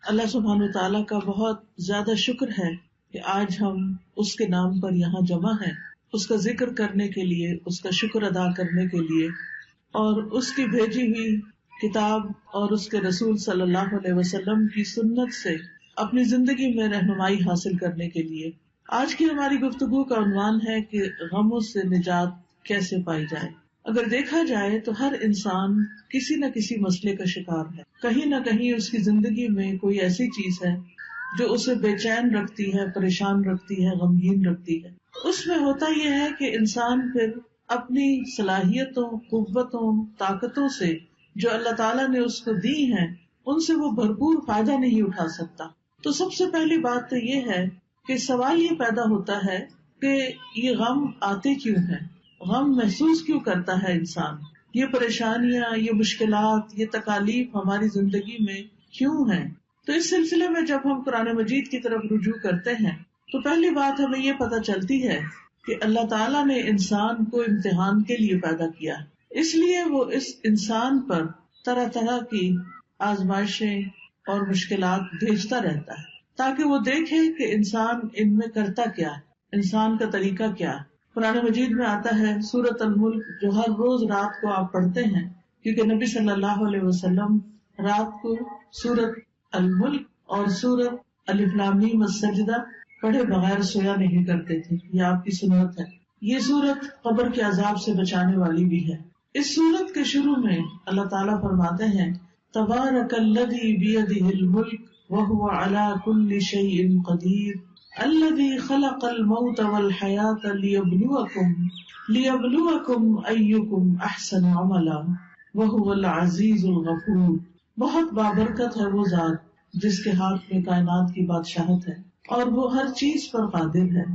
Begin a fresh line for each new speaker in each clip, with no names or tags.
اللہ سبحانہ تعالیٰ کا بہت زیادہ شکر ہے کہ آج ہم اس کے نام پر یہاں جمع ہیں، اس کا ذکر کرنے کے لیے، اس کا شکر ادا کرنے کے لیے، اور اس کی بھیجی ہوئی کتاب اور اس کے رسول صلی اللہ علیہ وسلم کی سنت سے اپنی زندگی میں رہنمائی حاصل کرنے کے لیے۔ آج کی ہماری گفتگو کا عنوان ہے کہ غموں سے نجات کیسے پائی جائے۔ اگر دیکھا جائے تو ہر انسان کسی نہ کسی مسئلے کا شکار ہے، کہیں نہ کہیں اس کی زندگی میں کوئی ایسی چیز ہے جو اسے بے چین رکھتی ہے، پریشان رکھتی ہے، غمگین رکھتی ہے۔ اس میں ہوتا یہ ہے کہ انسان پھر اپنی صلاحیتوں، قوتوں، طاقتوں سے جو اللہ تعالیٰ نے اس کو دی ہیں، ان سے وہ بھرپور فائدہ نہیں اٹھا سکتا۔ تو سب سے پہلی بات تو یہ ہے کہ سوال یہ پیدا ہوتا ہے کہ یہ غم آتے کیوں ہیں، غم محسوس کیوں کرتا ہے انسان، یہ پریشانیاں، یہ مشکلات، یہ تکالیف ہماری زندگی میں کیوں ہیں۔ تو اس سلسلے میں جب ہم قرآن مجید کی طرف رجوع کرتے ہیں تو پہلی بات ہمیں یہ پتہ چلتی ہے کہ اللہ تعالیٰ نے انسان کو امتحان کے لیے پیدا کیا، اس لیے وہ اس انسان پر طرح طرح کی آزمائشیں اور مشکلات بھیجتا رہتا ہے تاکہ وہ دیکھے کہ انسان ان میں کرتا کیا ہے، انسان کا طریقہ کیا ہے۔ قرآن مجید میں آتا ہے سورۃ الملک، جو ہر روز رات کو آپ پڑھتے ہیں، کیونکہ نبی صلی اللہ علیہ وسلم رات کو سورۃ الملک اور سورۃ الف لام میم السجدہ پڑھے بغیر سویا نہیں کرتے تھے، یہ آپ کی سنت ہے۔ یہ سورت قبر کے عذاب سے بچانے والی بھی ہے۔ اس سورت کے شروع میں اللہ تعالیٰ فرماتے ہیں تبارک الذی بیدہ الملک وہو علی کل شیء قدیر الذی خلق الموت والحیاۃ لیبلوکم ایکم احسن عملا وہو العزیز الغفور۔ بہت بابرکت ہے وہ ذات جس کے ہاتھ میں کائنات کی بادشاہت ہے اور وہ ہر چیز پر قادر ہے۔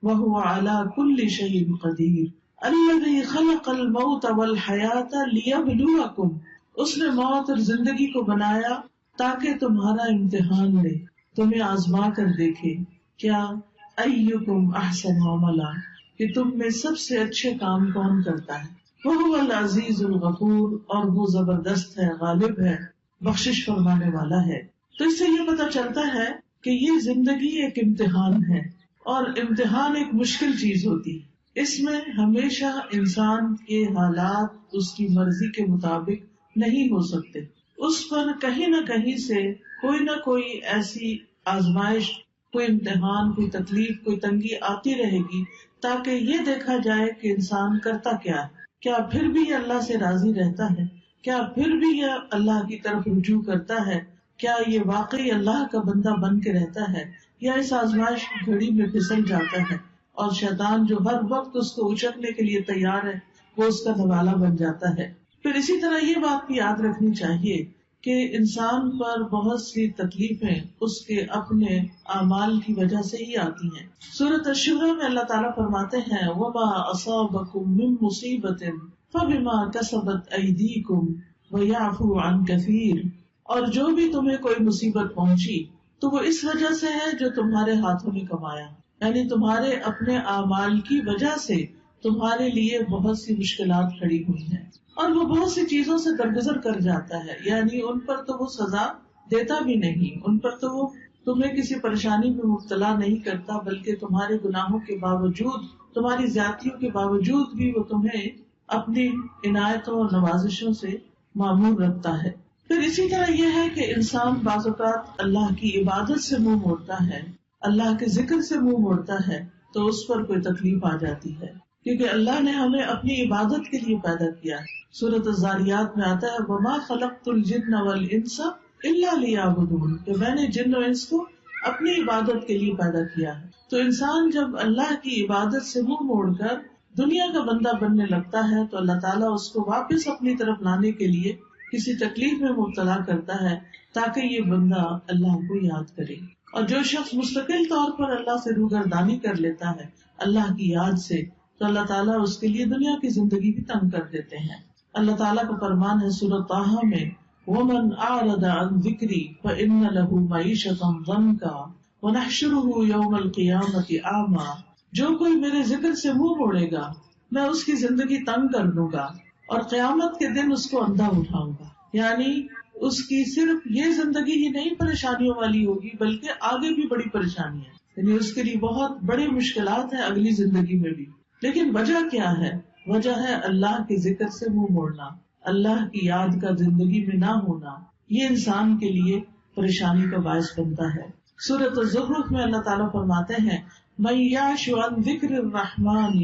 وہو علی کل شیء قدیر الذی خلق الموت والحیاۃ لیبلوکم، اس نے موت اور زندگی کو بنایا تاکہ تمہارا امتحان لے، تمہیں آزما کر دیکھے، کیا ایکم احسن عملا، کہ تم میں سب سے اچھے کام کون کرتا ہے۔ وہ العزیز الغفور، اور وہ زبردست ہے، غالب ہے، بخشش فرمانے والا ہے۔ تو اس سے یہ پتہ چلتا ہے کہ یہ زندگی ایک امتحان ہے، اور امتحان ایک مشکل چیز ہوتی ہے۔ اس میں ہمیشہ انسان کے حالات اس کی مرضی کے مطابق نہیں ہو سکتے، اس پر کہیں نہ کہیں سے کوئی نہ کوئی ایسی آزمائش، کوئی امتحان، کوئی تکلیف، کوئی تنگی آتی رہے گی تاکہ یہ دیکھا جائے کہ انسان کرتا کیا ہے، کیا پھر بھی یہ اللہ سے راضی رہتا ہے، کیا پھر بھی یہ اللہ کی طرف رجوع کرتا ہے، کیا یہ واقعی اللہ کا بندہ بن کے رہتا ہے، یا اس آزمائش کی گھڑی میں پھسل جاتا ہے اور شیطان جو ہر وقت اس کو اچکنے کے لیے تیار ہے وہ اس کا نوالا بن جاتا ہے۔ پھر اسی طرح یہ بات بھی یاد رکھنی چاہیے کہ انسان پر بہت سی تکلیفیں اس کے اپنے اعمال کی وجہ سے ہی آتی ہیں۔ سورۃ الشورى میں اللہ تعالیٰ فرماتے ہیں وَمَا أَصَابَكُم مِّن مُّصِيبَةٍ فَبِمَا كَسَبَتْ أَيْدِيكُمْ وَيَعْفُو عَن كَثِيرٍ، اور جو بھی تمہیں کوئی مصیبت پہنچی تو وہ اس وجہ سے ہے جو تمہارے ہاتھوں نے کمایا، یعنی تمہارے اپنے اعمال کی وجہ سے تمہارے لیے بہت سی مشکلات کھڑی ہوئی ہیں، اور وہ بہت سی چیزوں سے درگزر کر جاتا ہے، یعنی ان پر تو وہ سزا دیتا بھی نہیں، ان پر تو وہ تمہیں کسی پریشانی میں مبتلا نہیں کرتا، بلکہ تمہارے گناہوں کے باوجود، تمہاری زیادتیوں کے باوجود بھی وہ تمہیں اپنی عنایتوں اور نوازشوں سے معمور رکھتا ہے۔ پھر اسی طرح یہ ہے کہ انسان بعض اوقات اللہ کی عبادت سے منہ موڑتا ہے، اللہ کے ذکر سے منہ موڑتا ہے تو اس پر کوئی تکلیف آ جاتی ہے، کیونکہ اللہ نے ہمیں اپنی عبادت کے لیے پیدا کیا ہے۔ سورۃ الذاریات میں آتا ہے وَمَا خَلَقْتُ الْجِنَّ وَالْإِنسَ إِلَّا لِيَعْبُدُونِ، کہ میں نے جن و انس کو اپنی عبادت کے لیے پیدا کیا ہے۔ تو انسان جب اللہ کی عبادت سے منہ موڑ کر دنیا کا بندہ بننے لگتا ہے تو اللہ تعالیٰ اس کو واپس اپنی طرف لانے کے لیے کسی تکلیف میں مبتلا کرتا ہے تاکہ یہ بندہ اللہ کو یاد کرے۔ اور جو شخص مستقل طور پر اللہ سے روگردانی کر لیتا ہے اللہ کی یاد سے، تو اللہ تعالیٰ اس کے لیے دنیا کی زندگی بھی تنگ کر دیتے ہیں۔ اللہ تعالیٰ کا فرمان ہے سورۃ طٰہٰ میں وَمَنْ أَعْرَضَ عَنْ ذِكْرِي فَإِنَّ لَهُ مَعِيشَةً ضَنْكًا وَنَحْشُرُهُ يَوْمَ الْقِيَامَةِ أَعْمَىٰ، جو کوئی میرے ذکر سے منہ موڑے گا میں اس کی زندگی تنگ کر دوں گا اور قیامت کے دن اس کو اندھا اٹھاؤں گا، یعنی اس کی صرف یہ زندگی ہی نہیں پریشانیوں والی ہوگی بلکہ آگے بھی بڑی پریشانی ہے، یعنی اس کے لیے بہت بڑی مشکلات ہیں اگلی زندگی میں بھی. لیکن وجہ کیا ہے؟ وجہ ہے اللہ کے ذکر سے منہ موڑنا، اللہ کی یاد کا زندگی میں نہ ہونا. یہ انسان کے لیے پریشانی کا باعث بنتا ہے. سورۃ الزخرف میں اللہ تعالیٰ فرماتے ہیں مَن یعش عن ذکر الرحمن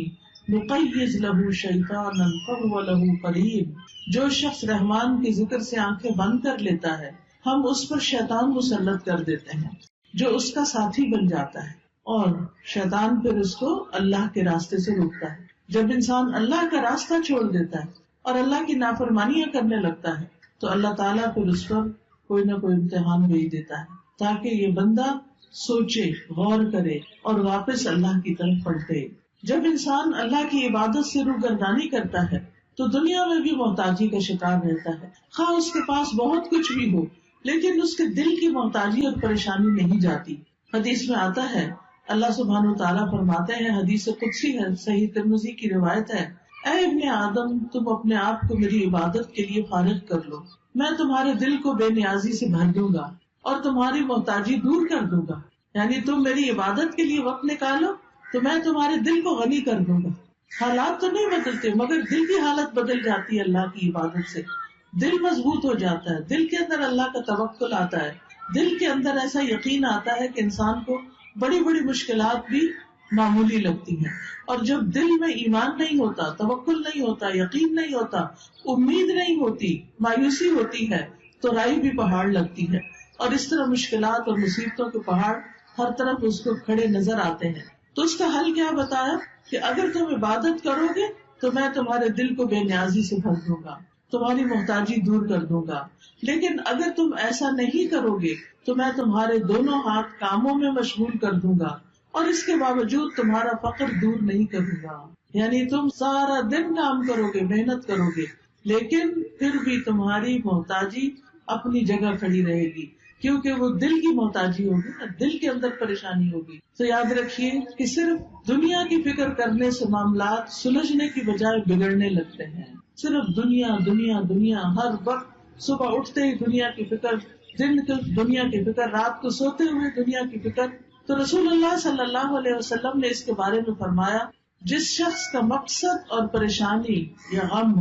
نقیض لہ شیطانا فہو لہ قرین. جو شخص رحمان کے ذکر سے آنکھیں بند کر لیتا ہے ہم اس پر شیطان مسلط کر دیتے ہیں جو اس کا ساتھی بن جاتا ہے، اور شیطان پھر اس کو اللہ کے راستے سے روکتا ہے. جب انسان اللہ کا راستہ چھوڑ دیتا ہے اور اللہ کی نافرمانیاں کرنے لگتا ہے تو اللہ تعالیٰ پھر اس پر کوئی نہ کوئی امتحان بھیج دیتا ہے تاکہ یہ بندہ سوچے، غور کرے اور واپس اللہ کی طرف پلٹے. جب انسان اللہ کی عبادت سے روگردانی کرتا ہے تو دنیا میں بھی محتاجی کا شکار رہتا ہے، خواہ اس کے پاس بہت کچھ بھی ہو لیکن اس کے دل کی محتاجی اور پریشانی نہیں جاتی. حدیث میں آتا ہے اللہ سبحانہ وتعالیٰ فرماتے ہیں، حدیث قدسی ہے، صحیح ترمذی کی روایت ہے، اے ابن آدم تم اپنے آپ کو میری عبادت کے لیے فارغ کر لو، میں تمہارے دل کو بے نیازی سے بھر دوں گا اور تمہاری محتاجی دور کر دوں گا. یعنی تم میری عبادت کے لیے وقت نکالو تو میں تمہارے دل کو غنی کر دوں گا. حالات تو نہیں بدلتے مگر دل کی حالت بدل جاتی ہے اللہ کی عبادت سے. دل مضبوط ہو جاتا ہے، دل کے اندر اللہ کا توکل آتا ہے، دل کے اندر ایسا یقین آتا ہے کہ انسان کو بڑی بڑی مشکلات بھی معمولی لگتی ہیں. اور جب دل میں ایمان نہیں ہوتا، توکل نہیں ہوتا، یقین نہیں ہوتا، امید نہیں ہوتی، مایوسی ہوتی ہے تو رائی بھی پہاڑ لگتی ہے. اور اس طرح مشکلات اور مصیبتوں کے پہاڑ ہر طرف اس کو کھڑے نظر آتے ہیں. تو اس کا حل کیا بتایا کہ اگر تم عبادت کرو گے تو میں تمہارے دل کو بے نیازی سے بھر دوں گا، تمہاری محتاجی دور کر دوں گا. لیکن اگر تم ایسا نہیں کرو گے تو میں تمہارے دونوں ہاتھ کاموں میں مشغول کر دوں گا اور اس کے باوجود تمہارا فقر دور نہیں کروں گا. یعنی تم سارا دن کام کرو گے، محنت کرو گے، لیکن پھر بھی تمہاری محتاجی اپنی جگہ کھڑی رہے گی کیونکہ وہ دل کی محتاجی ہوگی نا، دل کے اندر پریشانی ہوگی. تو یاد رکھیے کہ صرف دنیا کی فکر کرنے سے معاملات سلجھنے کی بجائے بگڑنے لگتے ہیں. صرف دنیا دنیا دنیا، ہر وقت صبح اٹھتے ہی دنیا کی فکر، دن کو دنیا کی فکر، رات کو سوتے ہوئے دنیا کی فکر. تو رسول اللہ صلی اللہ علیہ وسلم نے اس کے بارے میں فرمایا جس شخص کا مقصد اور پریشانی یا غم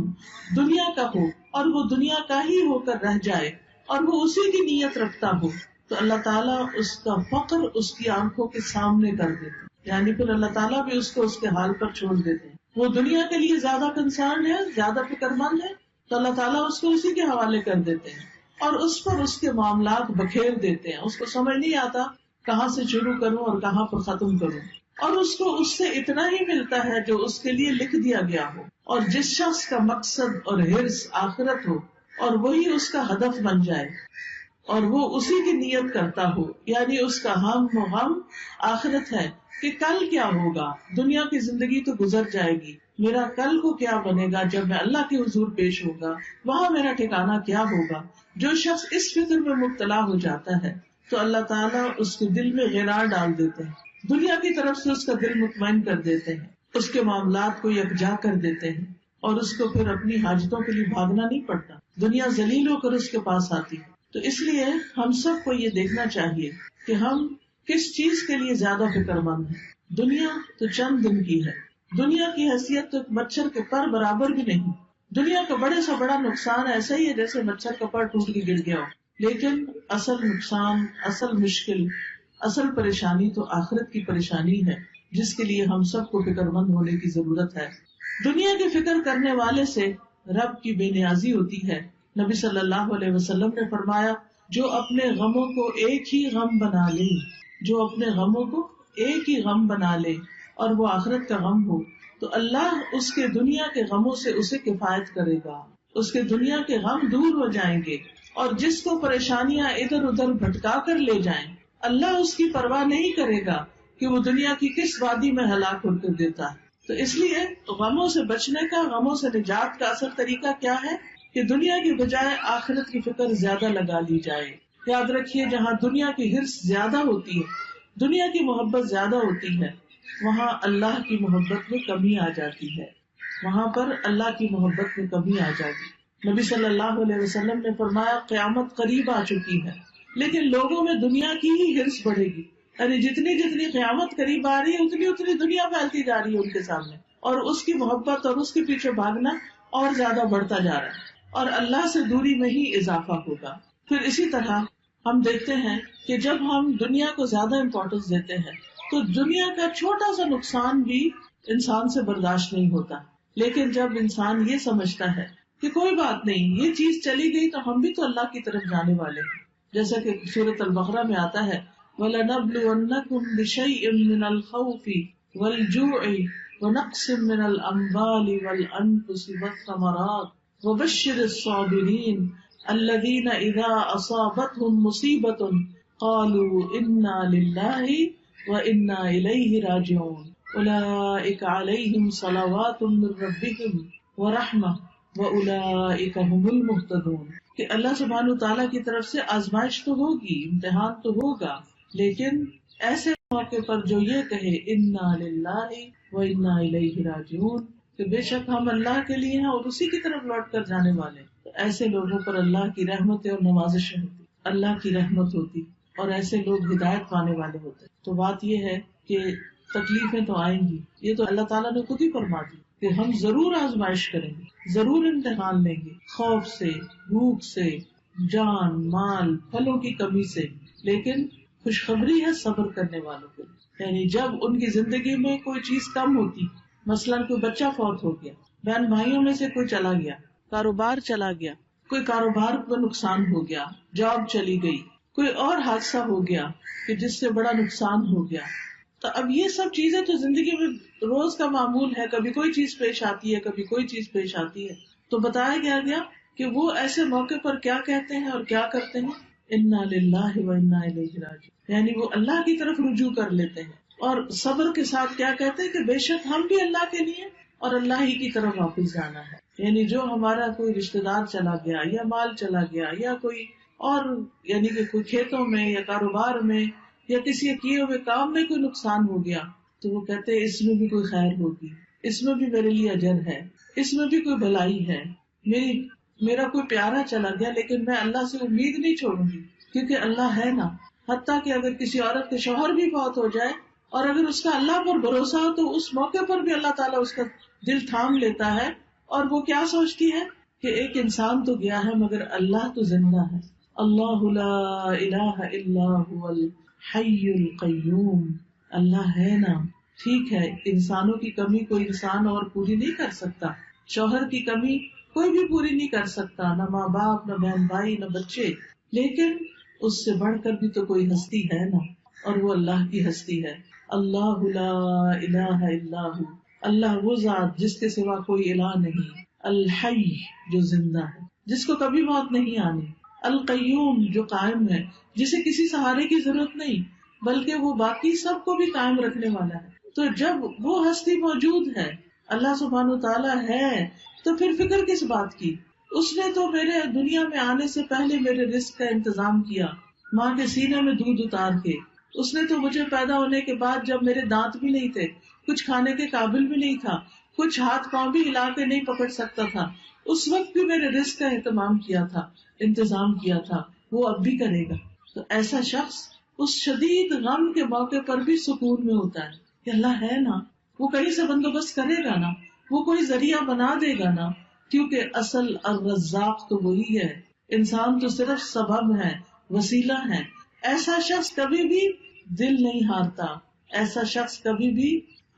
دنیا کا ہو اور وہ دنیا کا ہی ہو کر رہ جائے اور وہ اسی کی نیت رکھتا ہو تو اللہ تعالیٰ اس کا فقر اس کی آنکھوں کے سامنے کر دیتے، یعنی پھر اللہ تعالیٰ بھی اس کو اس کے حال پر چھوڑ دیتے. وہ دنیا کے لیے زیادہ کنسرن ہے، زیادہ فکر مند ہے تو اللہ تعالیٰ اس کو اسی کے حوالے کر دیتے ہیں اور اس پر اس کے معاملات بکھیر دیتے ہیں. اس کو سمجھ نہیں آتا کہاں سے شروع کروں اور کہاں پر ختم کروں، اور اس کو اس سے اتنا ہی ملتا ہے جو اس کے لیے لکھ دیا گیا ہو. اور جس شخص کا مقصد اور حرص آخرت ہو اور وہی اس کا ہدف بن جائے اور وہ اسی کی نیت کرتا ہو، یعنی اس کا ہم و غم آخرت ہے کہ کل کیا ہوگا، دنیا کی زندگی تو گزر جائے گی، میرا کل کو کیا بنے گا جب میں اللہ کے حضور پیش ہوگا، وہاں میرا ٹھکانہ کیا ہوگا. جو شخص اس فکر میں مبتلا ہو جاتا ہے تو اللہ تعالیٰ اس کے دل میں غرار ڈال دیتے ہیں، دنیا کی طرف سے اس کا دل مطمئن کر دیتے ہیں، اس کے معاملات کو یکجا کر دیتے ہیں اور اس کو پھر اپنی حاجتوں کے لیے بھاگنا نہیں پڑتا، دنیا ذلیل ہو کر اس کے پاس آتی ہے. تو اس لیے ہم سب کو یہ دیکھنا چاہیے کہ ہم کس چیز کے لیے زیادہ فکر مند ہیں. دنیا تو چند دن کی ہے، دنیا کی حیثیت تو ایک مچھر کے پر برابر بھی نہیں. دنیا کا بڑے سے بڑا نقصان ایسا ہی ہے جیسے مچھر کا پر ٹوٹ کے گر گیا ہو، لیکن اصل نقصان، اصل مشکل، اصل پریشانی تو آخرت کی پریشانی ہے جس کے لیے ہم سب کو فکر مند ہونے کی ضرورت ہے. دنیا کی فکر کرنے والے سے رب کی بے نیازی ہوتی ہے. نبی صلی اللہ علیہ وسلم نے فرمایا جو اپنے غموں کو ایک ہی غم بنا لے، جو اپنے غموں کو ایک ہی غم بنا لے اور وہ آخرت کا غم ہو تو اللہ اس کے دنیا کے غموں سے اسے کفایت کرے گا، اس کے دنیا کے غم دور ہو جائیں گے. اور جس کو پریشانیاں ادھر ادھر بھٹکا کر لے جائیں اللہ اس کی پرواہ نہیں کرے گا کہ وہ دنیا کی کس وادی میں ہلاک کر کے دیتا ہے. تو اس لیے غموں سے بچنے کا، غموں سے نجات کا اصل طریقہ کیا ہے کہ دنیا کی بجائے آخرت کی فکر زیادہ لگا لی جائے. یاد رکھیے جہاں دنیا کی حرص زیادہ ہوتی ہے، دنیا کی محبت زیادہ ہوتی ہے، وہاں اللہ کی محبت میں کمی آ جاتی ہے، وہاں پر اللہ کی محبت میں کمی آ جاتی. نبی صلی اللہ علیہ وسلم نے فرمایا قیامت قریب آ چکی ہے، لیکن لوگوں میں دنیا کی ہی ہرس بڑھے گی، یعنی جتنی جتنی قیامت قریب آ رہی ہے اتنی اتنی دنیا پھیلتی جا رہی ہے ان کے سامنے، اور اس کی محبت اور اس کے پیچھے بھاگنا اور زیادہ بڑھتا جا رہا ہے، اور اللہ سے دوری میں ہی اضافہ ہوگا۔ پھر اسی طرح ہم دیکھتے ہیں کہ جب ہم دنیا کو زیادہ امپورٹنس دیتے ہیں تو دنیا کا چھوٹا سا نقصان بھی انسان سے برداشت نہیں ہوتا، لیکن جب انسان یہ سمجھتا ہے کہ کوئی بات نہیں، یہ چیز چلی گئی تو ہم بھی تو اللہ کی طرف جانے والے ہیں، جیسا کہ سورۃ البقرہ میں آتا ہے وَلَنَبْلُوَنَّكُمْ بِشَيْءٍ مِّنَ الْخَوْفِ وَالْجُوعِ وَنَقْصٍ مِّنَ الْأَمْوَالِ وَالْأَنفُسِ وَالثَّمَرَاتِ وَبَشِّرِ الصَّابِرِينَ الذين إذا أصابتهم مصيبة قالوا إنا لله وإنا إليه راجعون أولئك عليهم صلوات من ربهم ورحمة وأولئك هم المهتدون۔ کہ اللہ سبحانہ وتعالیٰ کی طرف سے آزمائش تو ہوگی، امتحان تو ہوگا، لیکن ایسے موقع پر جو یہ کہے انا للہ وانا الیہ راجعون، کہ بے شک ہم اللہ کے لیے ہیں اور اسی کی طرف لوٹ کر جانے والے ہیں، تو ایسے لوگوں پر اللہ کی رحمت اور نوازشیں ہوتی، اللہ کی رحمت ہوتی، اور ایسے لوگ ہدایت پانے والے ہوتے۔ تو بات یہ ہے کہ تکلیفیں تو آئیں گی، یہ تو اللہ تعالیٰ نے خود ہی فرما دی کہ ہم ضرور آزمائش کریں گے، ضرور امتحان لیں گے، خوف سے، بھوک سے، جان مال پھلوں کی کمی سے، لیکن خوشخبری ہے صبر کرنے والوں کے لیے۔ یعنی جب ان کی زندگی میں کوئی چیز کم ہوتی، مثلاً کوئی بچہ فوت ہو گیا، بہن بھائیوں میں سے کوئی چلا گیا، کاروبار چلا گیا، کوئی کاروبار کو نقصان ہو گیا، جاب چلی گئی، کوئی اور حادثہ ہو گیا کہ جس سے بڑا نقصان ہو گیا، تو اب یہ سب چیزیں تو زندگی میں روز کا معمول ہے، کبھی کوئی چیز پیش آتی ہے، کبھی کوئی چیز پیش آتی ہے۔ تو بتایا گیا کہ وہ ایسے موقع پر کیا کہتے ہیں اور کیا کرتے ہیں، انا للہ و انا الیہ راجعون، یعنی وہ اللہ کی طرف رجوع کر لیتے ہیں، اور صبر کے ساتھ کیا کہتے ہیں کہ بے شک ہم بھی اللہ کے لیے اور اللہ ہی کی طرف واپس جانا ہے۔ یعنی جو ہمارا کوئی رشتہ دار چلا گیا یا مال چلا گیا یا کوئی اور یعنی کہ کوئی کھیتوں میں یا کاروبار میں یا کسی کیے ہوئے کام میں کوئی نقصان ہو گیا، تو وہ کہتے ہیں اس میں بھی کوئی خیر ہوگی، اس میں بھی میرے لیے اجر ہے، اس میں بھی کوئی بھلائی ہے، میرا کوئی پیارا چلا گیا لیکن میں اللہ سے امید نہیں چھوڑوں گی، کیونکہ اللہ ہے نا۔ حتیٰ کہ اگر کسی عورت کے شوہر بھی فوت ہو جائے اور اگر اس کا اللہ پر بھروسہ ہو تو اس موقع پر بھی اللہ تعالیٰ اس کا دل تھام لیتا ہے، اور وہ کیا سوچتی ہے کہ ایک انسان تو گیا ہے مگر اللہ تو زندہ ہے، اللہ لا الہ الا هو الحی القیوم، اللہ ہے نا۔ ٹھیک ہے، انسانوں کی کمی کوئی انسان اور پوری نہیں کر سکتا، شوہر کی کمی کوئی بھی پوری نہیں کر سکتا، نہ ماں باپ، نہ بہن بھائی، نہ بچے، لیکن اس سے بڑھ کر بھی تو کوئی ہستی ہے نا، اور وہ اللہ کی ہستی ہے۔ اللہ لا الہ الا ہو، اللہ وہ ذات جس کے سوا کوئی الہ نہیں، الحی جو زندہ ہے، جس کو کبھی موت نہیں آنی، القیوم جو قائم ہے، جسے کسی سہارے کی ضرورت نہیں بلکہ وہ باقی سب کو بھی قائم رکھنے والا ہے۔ تو جب وہ ہستی موجود ہے، اللہ سبحانہ وتعالیٰ ہے، تو پھر فکر کس بات کی؟ اس نے تو میرے دنیا میں آنے سے پہلے میرے رزق کا انتظام کیا، ماں کے سینے میں دودھ اتار کے۔ اس نے تو مجھے پیدا ہونے کے بعد جب میرے دانت بھی نہیں تھے، کچھ کھانے کے قابل بھی نہیں تھا، کچھ ہاتھ پاؤں بھی ہلا کے نہیں پکڑ سکتا تھا، اس وقت بھی میرے رزق کا اہتمام کیا تھا، انتظام کیا تھا، وہ اب بھی کرے گا۔ تو ایسا شخص اس شدید غم کے موقع پر بھی سکون میں ہوتا ہے کہ اللہ ہے نا، وہ کہیں سے بندوبست کرے گا نا، وہ کوئی ذریعہ بنا دے گا نا، کیونکہ اصل الرزاق تو وہی ہے، انسان تو صرف سبب ہے، وسیلہ ہے۔ ایسا شخص کبھی بھی دل نہیں ہارتا، ایسا شخص کبھی بھی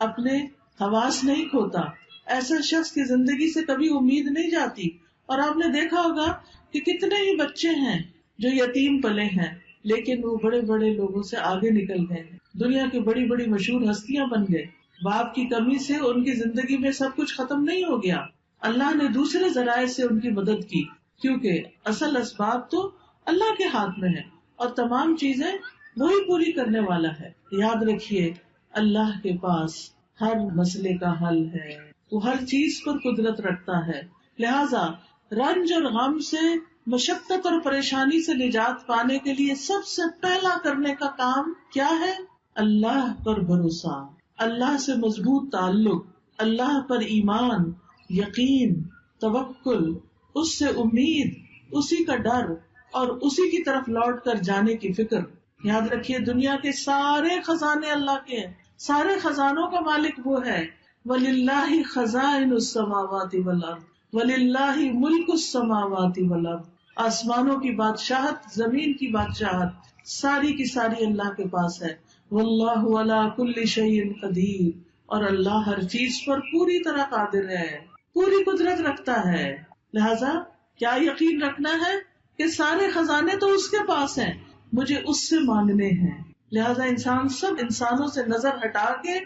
اپنے حواس نہیں کھوتا، ایسا شخص کی زندگی سے کبھی امید نہیں جاتی۔ اور آپ نے دیکھا ہوگا کہ کتنے ہی بچے ہیں جو یتیم پلے ہیں، لیکن وہ بڑے بڑے لوگوں سے آگے نکل گئے، دنیا کی بڑی بڑی مشہور ہستیاں بن گئے۔ باپ کی کمی سے ان کی زندگی میں سب کچھ ختم نہیں ہو گیا، اللہ نے دوسرے ذرائع سے ان کی مدد کی، کیونکہ اصل اسباب تو اللہ کے ہاتھ میں ہے اور تمام چیزیں وہی پوری کرنے والا ہے۔ یاد رکھیے، اللہ کے پاس ہر مسئلے کا حل ہے، وہ ہر چیز پر قدرت رکھتا ہے۔ لہذا رنج اور غم سے، مشقت اور پریشانی سے نجات پانے کے لیے سب سے پہلا کرنے کا کام کیا ہے؟ اللہ پر بھروسہ، اللہ سے مضبوط تعلق، اللہ پر ایمان، یقین، توکل، اس سے امید، اسی کا ڈر اور اسی کی طرف لوٹ کر جانے کی فکر. یاد رکھیے دنیا کے سارے خزانے اللہ کے ہیں، سارے خزانوں کا مالک وہ ہے. وَلِلَّهِ خَزَائِنُ السَّمَاوَاتِ وَالْأَرْضِ وَلِلَّهِ مُلْكُ السَّمَاوَاتِ وَالْأَرْضِ. آسمانوں کی بادشاہت، زمین کی بادشاہت ساری کی ساری اللہ کے پاس ہے. وَاللَّهُ عَلَى كُلِّ شَيْءٍ قَدِيرٌ. اور اللہ ہر چیز پر پوری طرح قادر ہے، پوری قدرت رکھتا ہے. لہذا کیا یقین رکھنا ہے کہ سارے خزانے تو اس کے پاس ہیں، مجھے اس سے مانگنے ہیں. لہذا انسان سب انسانوں سے نظر ہٹا کے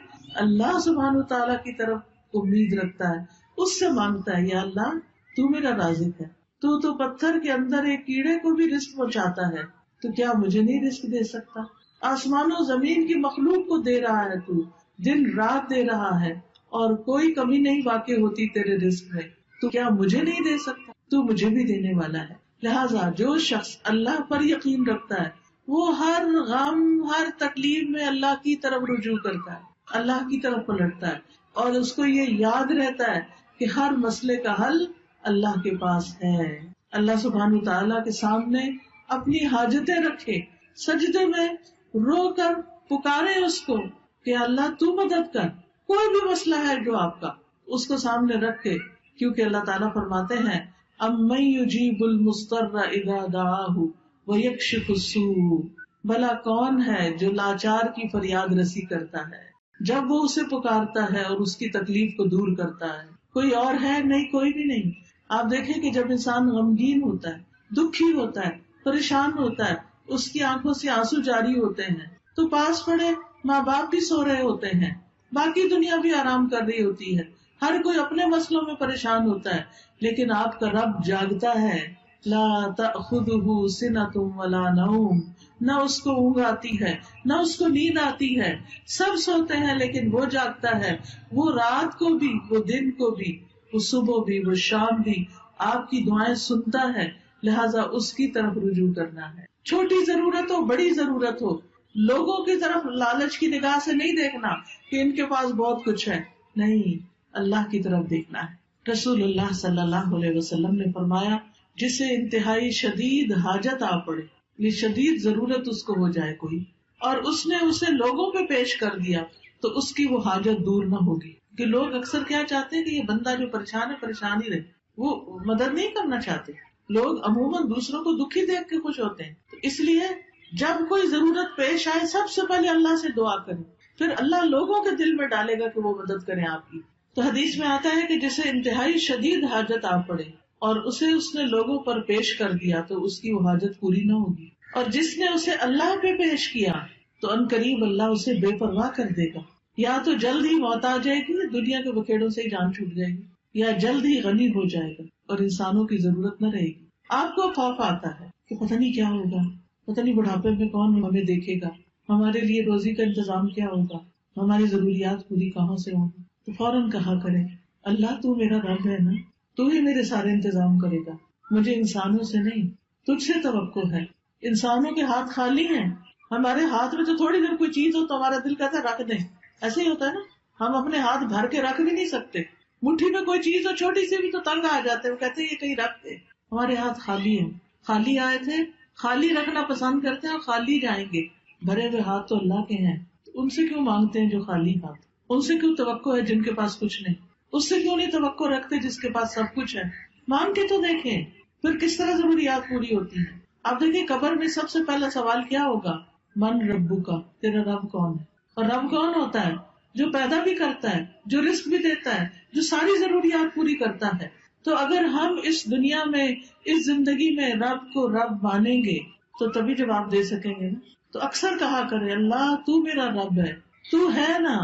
اللہ سبحانہ تعالیٰ کی طرف امید رکھتا ہے، اس سے مانگتا ہے. یا اللہ تو میرا رازق ہے، تو پتھر کے اندر ایک کیڑے کو بھی رزق پہنچاتا ہے، تو کیا مجھے نہیں رزق دے سکتا؟ آسمان و زمین کی مخلوق کو دے رہا ہے، تو دن رات دے رہا ہے اور کوئی کمی نہیں واقع ہوتی تیرے رزق میں، تو کیا مجھے نہیں دے سکتا؟ تو مجھے بھی دینے والا ہے. لہٰذا جو شخص اللہ پر یقین رکھتا ہے وہ ہر غم، ہر تکلیف میں اللہ کی طرف رجوع کرتا ہے، اللہ کی طرف پلٹتا ہے، اور اس کو یہ یاد رہتا ہے کہ ہر مسئلے کا حل اللہ کے پاس ہے. اللہ سبحانہ تعالیٰ کے سامنے اپنی حاجتیں رکھے، سجدے میں رو کر پکارے اس کو کہ اللہ تو مدد کر. کوئی بھی مسئلہ ہے جو آپ کا، اس کو سامنے رکھے، کیونکہ اللہ تعالیٰ فرماتے ہیں اَمَّن يُجِيبُ الْمُضْطَرَّ إِذَا دَعَاهُ وَيَكْشِفُ السُّوءَ. بھلا کون ہے جو لاچار کی فریاد رسی کرتا ہے جب وہ اسے پکارتا ہے اور اس کی تکلیف کو دور کرتا ہے؟ کوئی اور ہے؟ نہیں، کوئی بھی نہیں. آپ دیکھیں کہ جب انسان غمگین ہوتا ہے، دکھی ہوتا ہے، پریشان ہوتا ہے، اس کی آنکھوں سے آنسو جاری ہوتے ہیں، تو پاس پڑے ماں باپ بھی سو رہے ہوتے ہیں، باقی دنیا بھی آرام کر رہی ہوتی ہے، ہر کوئی اپنے مسئلوں میں پریشان ہوتا ہے، لیکن آپ کا رب جاگتا ہے. لا تأخذہ سنۃ ولا نوم. نہ اس کو اونگ آتی ہے نہ اس کو نیند آتی ہے. سب سوتے ہیں لیکن وہ جاگتا ہے. وہ رات کو بھی، وہ دن کو بھی، وہ صبح بھی، وہ شام بھی آپ کی دعائیں سنتا ہے. لہٰذا اس کی طرف رجوع کرنا ہے. چھوٹی ضرورت ہو، بڑی ضرورت ہو، لوگوں کی طرف لالچ کی نگاہ سے نہیں دیکھنا کہ ان کے پاس بہت کچھ ہے، نہیں، اللہ کی طرف دیکھنا ہے. رسول اللہ صلی اللہ علیہ وسلم نے فرمایا جسے انتہائی شدید حاجت آ پڑے، یہ شدید ضرورت اس کو ہو جائے کوئی، اور اس نے اسے لوگوں پہ پیش کر دیا تو اس کی وہ حاجت دور نہ ہوگی. کہ لوگ اکثر کیا چاہتے ہیں کہ یہ بندہ جو پریشان ہے پریشان ہی رہے، وہ مدد نہیں کرنا چاہتے. لوگ عموماً دوسروں کو دکھی دیکھ کے خوش ہوتے ہیں. تو اس لیے جب کوئی ضرورت پیش آئے سب سے پہلے اللہ سے دعا کریں، پھر اللہ لوگوں کے دل میں ڈالے گا کہ وہ مدد کریں آپ کی. تو حدیث میں آتا ہے کہ جسے انتہائی شدید حاجت آ پڑے اور اسے اس نے لوگوں پر پیش کر دیا تو اس کی وہ حاجت پوری نہ ہوگی، اور جس نے اسے اللہ پہ پیش کیا تو ان قریب اللہ اسے بے پرواہ کر دے گا. یا تو جلد ہی موت آ جائے گی، دنیا کے بکھیڑوں سے ہی جان چھوٹ جائے گی، یا جلد ہی غنی ہو جائے گا اور انسانوں کی ضرورت نہ رہے گی. آپ کو خوف آتا ہے کہ پتہ نہیں کیا ہوگا، پتہ نہیں بڑھاپے میں کون ہمیں دیکھے گا، ہمارے لیے روزی کا انتظام کیا ہوگا، ہماری ضروریات پوری کہاں سے ہوں گی. تو فوراً کہا کرے اللہ تو میرا رب ہے نا، تو ہی میرے سارے انتظام کرے گا، مجھے انسانوں سے نہیں، تجھ سے توقع ہے. انسانوں کے ہاتھ خالی ہیں، ہمارے ہاتھ میں تو تھوڑی دیر کوئی چیز ہو تو ہمارا دل کہتا ہے رکھ دیں. ایسے ہی ہوتا ہے نا، ہم اپنے ہاتھ بھر کے رکھ بھی نہیں سکتے، مٹھی میں کوئی چیز ہو چھوٹی سی بھی تو تنگ آ جاتے ہیں، وہ کہتے ہیں یہ کہیں رکھ دے. ہمارے ہاتھ خالی ہیں، خالی آئے تھے، خالی رکھنا پسند کرتے ہیں اور خالی جائیں گے. بھرے ہوئے ہاتھ تو اللہ کے ہیں، ان سے کیوں مانگتے ہیں جو خالی ہاتھ؟ ان سے کیوں توقع ہے جن کے پاس کچھ نہیں؟ اس سے کیوں نہیں توقع رکھتے جس کے پاس سب کچھ ہے؟ مانگ کے تو دیکھیں، پھر کس طرح ضروریات پوری ہوتی ہیں. آپ دیکھیں قبر میں سب سے پہلا سوال کیا ہوگا؟ من ربو کا، تیرا رب کون ہے؟ اور رب کون ہوتا ہے؟ جو پیدا بھی کرتا ہے، جو رزق بھی دیتا ہے، جو ساری ضروریات پوری کرتا ہے. تو اگر ہم اس دنیا میں، اس زندگی میں رب کو رب مانیں گے تو تبھی جواب دے سکیں گے نا. تو اکثر کہا کرے اللہ تو میرا رب ہے، تو ہے نا،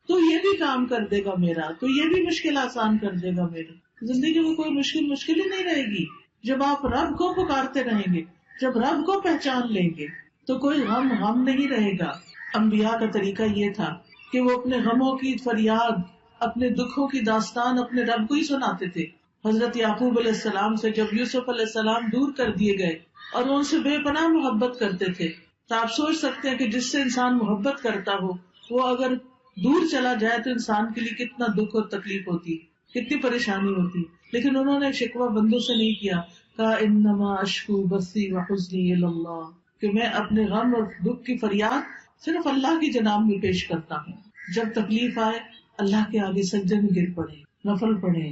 تو یہ بھی کام کر دے گا میرا، تو یہ بھی مشکل آسان کر دے گا میری. زندگی میں کوئی مشکل ہی نہیں رہے گی جب آپ رب کو پکارتے رہیں گے، جب رب کو پہچان لیں گے تو کوئی غم نہیں رہے گا. انبیاء کا طریقہ یہ تھا کہ وہ اپنے غموں کی فریاد، اپنے دکھوں کی داستان اپنے رب کو ہی سناتے تھے. حضرت یعقوب علیہ السلام سے جب یوسف علیہ السلام دور کر دیے گئے اور وہ ان سے بے پناہ محبت کرتے تھے، تو آپ سوچ سکتے ہیں کہ جس سے انسان محبت کرتا ہو وہ اگر دور چلا جائے تو انسان کے لیے کتنا دکھ اور تکلیف ہوتی، کتنی پریشانی ہوتی. لیکن انہوں نے شکوہ بندوں سے نہیں کیا، کہا انما اشکو بثی وحزنی الی اللہ، کہ میں اپنے غم اور دکھ کی فریاد صرف اللہ کی جناب میں پیش کرتا ہوں. جب تکلیف آئے اللہ کے آگے سجدے میں گر پڑے، نفل پڑھے،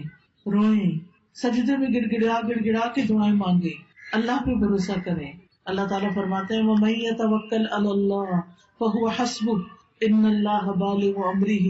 روئیں، سجدے میں گڑ گڑا کے دعائیں مانگے، اللہ پہ بھروسہ کریں. اللہ تعالیٰ فرماتے ہیں وَمَن يَتَوَکَّلْ عَلَى اللَّهِ فَهُوَ حَسْبُهُ إِنَّ اللَّهَ بَالِغُ أَمْرِهِ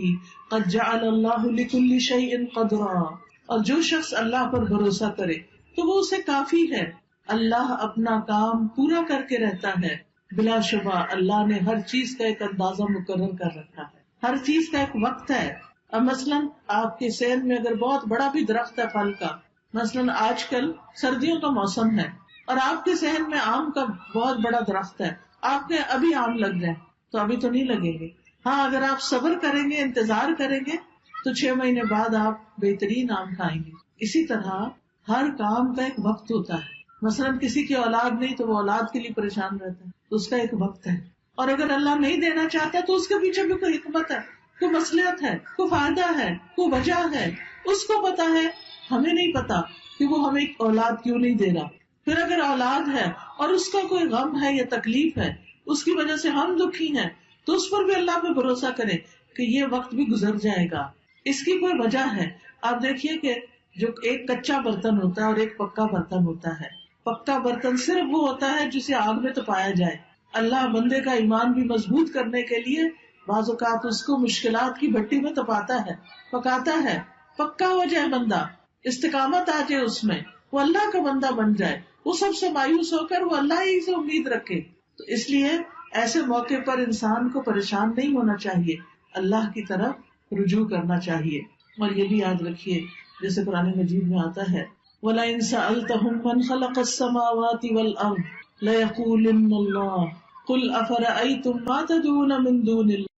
قَدْ جَعَلَ اللَّهُ لِكُلِّ شَيْءٍ قَدْرًا. اور جو شخص اللہ پر بھروسہ کرے تو وہ اسے کافی ہے، اللہ اپنا کام پورا کر کے رہتا ہے. بلا شبہ اللہ نے ہر چیز کا ایک اندازہ مقرر کر رکھا ہے، ہر چیز کا ایک وقت ہے. اب مثلاً آپ کے صحن میں اگر بہت بڑا بھی درخت ہے پھل کا، مثلاً آج کل سردیوں کا موسم ہے اور آپ کے صحن میں آم کا بہت بڑا درخت ہے، آپ کے ابھی آم لگ جائیں تو ابھی تو نہیں لگیں گے. ہاں اگر آپ صبر کریں گے، انتظار کریں گے تو 6 مہینے بعد آپ بہترین آم کھائیں گے. اسی طرح ہر کام کا ایک وقت ہوتا ہے. مثلاً کسی کی اولاد نہیں تو وہ اولاد کے لیے پریشان رہتا ہے تو اس کا ایک وقت ہے، اور اگر اللہ نہیں دینا چاہتا تو اس کے پیچھے بھی کوئی حکمت ہے، کوئی مصلحت ہے، کوئی فائدہ ہے، کوئی وجہ ہے، اس کو پتا ہے، ہمیں نہیں پتا کہ وہ ہمیں اولاد کیوں نہیں دے رہا. پھر اگر اولاد ہے اور اس کا کوئی غم ہے یا تکلیف ہے، اس کی وجہ سے ہم دکھی ہیں، تو اس پر بھی اللہ پہ بھروسہ کریں کہ یہ وقت بھی گزر جائے گا، اس کی کوئی وجہ ہے. آپ دیکھیے کہ جو ایک کچا برتن ہوتا ہے اور ایک پکا برتن ہوتا ہے، پکا برتن صرف وہ ہوتا ہے جسے آگ میں تپایا جائے. اللہ بندے کا ایمان بھی مضبوط کرنے کے لیے بعض اوقات اس کو مشکلات کی بھٹی میں تپاتا ہے، پکاتا ہے، پکا ہو جائے بندہ، استقامت آ جائے اس میں، وہ اللہ کا بندہ بن جائے، وہ سب سے مایوس ہو کر وہ اللہ ہی سے امید رکھے. تو اس لیے ایسے موقع پر انسان کو پریشان نہیں ہونا چاہیے، اللہ کی طرف رجوع کرنا چاہیے. اور یہ بھی یاد رکھیے جیسے قرآن مجید میں آتا ہے وَلَئِن سَأَلْتَهُم مَّنْ خَلَقَ السَّمَاوَاتِ وَالْأَرْضَ لَيَقُولُنَّ اللَّهُ قُلْ أَفَرَأَيْتُم مَّا تَدْعُونَ مِن دُونِ اللَّهِ